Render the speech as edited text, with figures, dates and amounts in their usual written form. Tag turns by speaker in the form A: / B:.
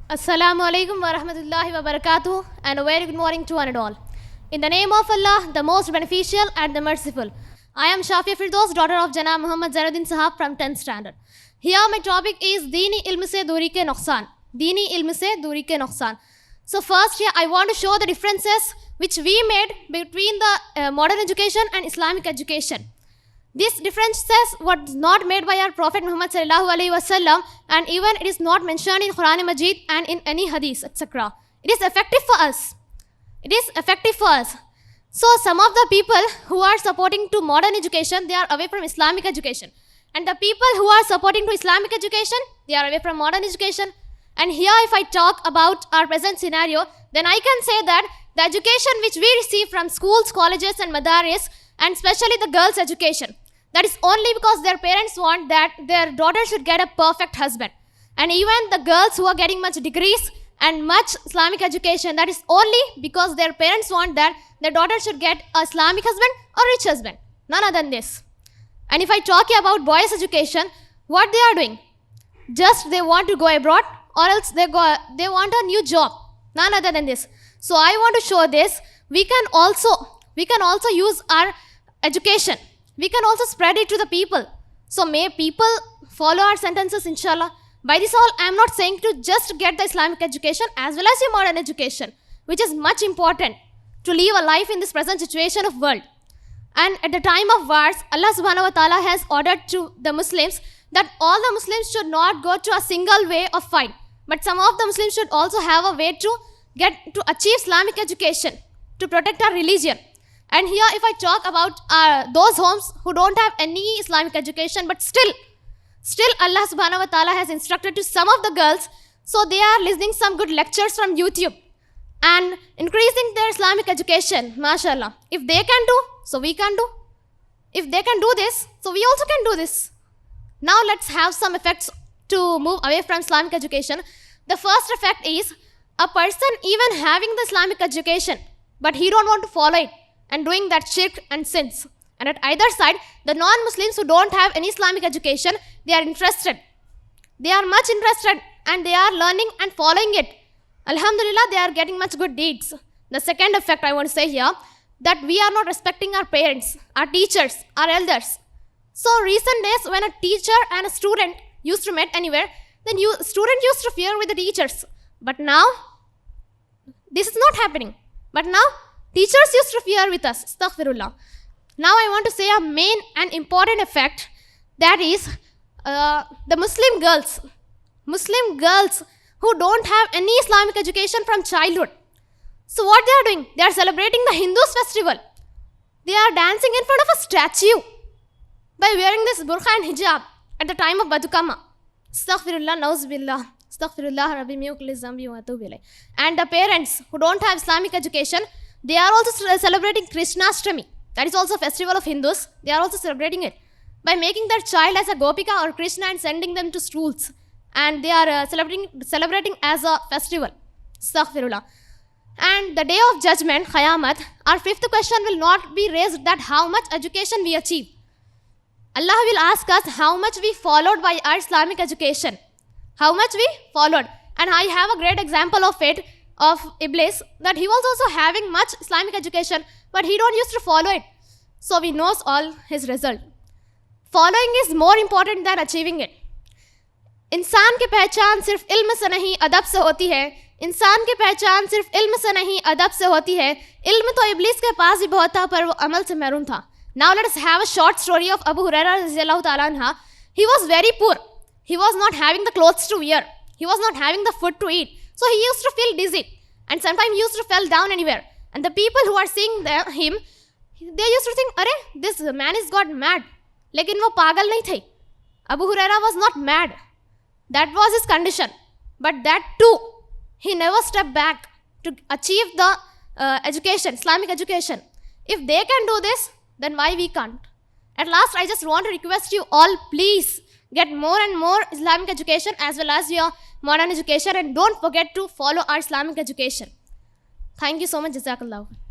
A: Assalamu alaikum wa rahmatullahi wa barakatuh, and a very good morning to one and all. In the name of Allah, the most beneficial and the merciful. I am Shaafiya Firdous, daughter of Janab Mohammad Sahab from 10th standard. Here my topic is Dini ilm se Doori ke Nuqsan. Dini ilm se Doori ke Nuqsan. So first here I want to show the differences which we made between the modern education and Islamic education. This differences was not made by our Prophet Muhammad sallallahu alaihi wasallam, and even it is not mentioned in Quran Majid and in any hadith, etc. It is effective for us. It is effective for us. So some of the people who are supporting to modern education, they are away from Islamic education. And the people who are supporting to Islamic education, they are away from modern education. And here if I talk about our present scenario, then I can say that the education which we receive from schools, colleges and madaris, and especially the girls' education, that is only because their parents want that their daughter should get a perfect husband. And even the girls who are getting much degrees and much Islamic education, that is only because their parents want that their daughter should get a Islamic husband or rich husband. None other than this. And if I talk about boys' education, what they are doing? Just they want to go abroad, or else they want a new job. None other than this. So I want to show this. We can also use our education. We can also spread it to the people. So may people follow our sentences, inshallah. By this all, I am not saying to just get the Islamic education as well as your modern education, which is much important to live a life in this present situation of world. And at the time of wars, Allah subhanahu wa ta'ala has ordered to the Muslims that all the Muslims should not go to a single way of fight. But some of the Muslims should also have a way to achieve Islamic education, to protect our religion. And here if I talk about those homes who don't have any Islamic education, but still Allah subhanahu wa ta'ala has instructed to some of the girls, so they are listening some good lectures from YouTube and increasing their Islamic education, mashallah. If they can do, so we can do. If they can do this, so we also can do this. Now let's have some effects to move away from Islamic education. The first effect is a person even having the Islamic education, but he don't want to follow it and doing that shirk and sins. And at either side, the non-Muslims who don't have any Islamic education, they are interested. They are much interested and they are learning and following it. Alhamdulillah, they are getting much good deeds. The second effect I want to say here, that we are not respecting our parents, our teachers, our elders. So recent days when a teacher and a student used to meet anywhere, then student used to fear with the teachers. But now, this is not happening. But now, teachers used to fear with us. Astaghfirullah. Now I want to say a main and important effect, that is the Muslim girls who don't have any Islamic education from childhood. So what they are doing? They are celebrating the Hindus festival. They are dancing in front of a statue by wearing this burqa and hijab at the time of Badukama. Astaghfirullah, nauzubillah. Astaghfirullah, Rabbi miyukli zambi wa atubu ilayh. And the parents who don't have Islamic education, they are also celebrating Krishnashtami. That is also a festival of Hindus. They are also celebrating it by making their child as a Gopika or Krishna and sending them to schools. And they are celebrating as a festival. Astaghfirullah. And the day of judgment, Qayamat, our fifth question will not be raised that how much education we achieve. Allah will ask us how much we followed by our Islamic education. How much we followed. And I have a great example of it, of Iblis, that he was also having much Islamic education, but he don't used to follow it. So we knows all his result. Following is more important than achieving it. इंसान की पहचान सिर्फ इल्म से नहीं अदब से होती है. इंसान की पहचान सिर्फ इल्म से नहीं अदब से होती है. इल्म तो इब्लिस के पास भी बहुत था, पर वो अमल से महरूम था. Now let us have a short story of Abu Hurairah radhiyallahu ta'ala anha. He was very poor. He was not having the clothes to wear. He was not having the food to eat. So he used to feel dizzy. And sometimes he used to fall down anywhere. And the people who are seeing him, they used to think, Arey, this man is got mad. Lekin wo pagal nahi thi. Abu Hurairah was not mad. That was his condition. But that too, he never stepped back to achieve the education, Islamic education. If they can do this, then why we can't? At last, I just want to request you all, please get more and more Islamic education as well as your modern education, and don't forget to follow our Islamic education. Thank you so much. Jazakallah.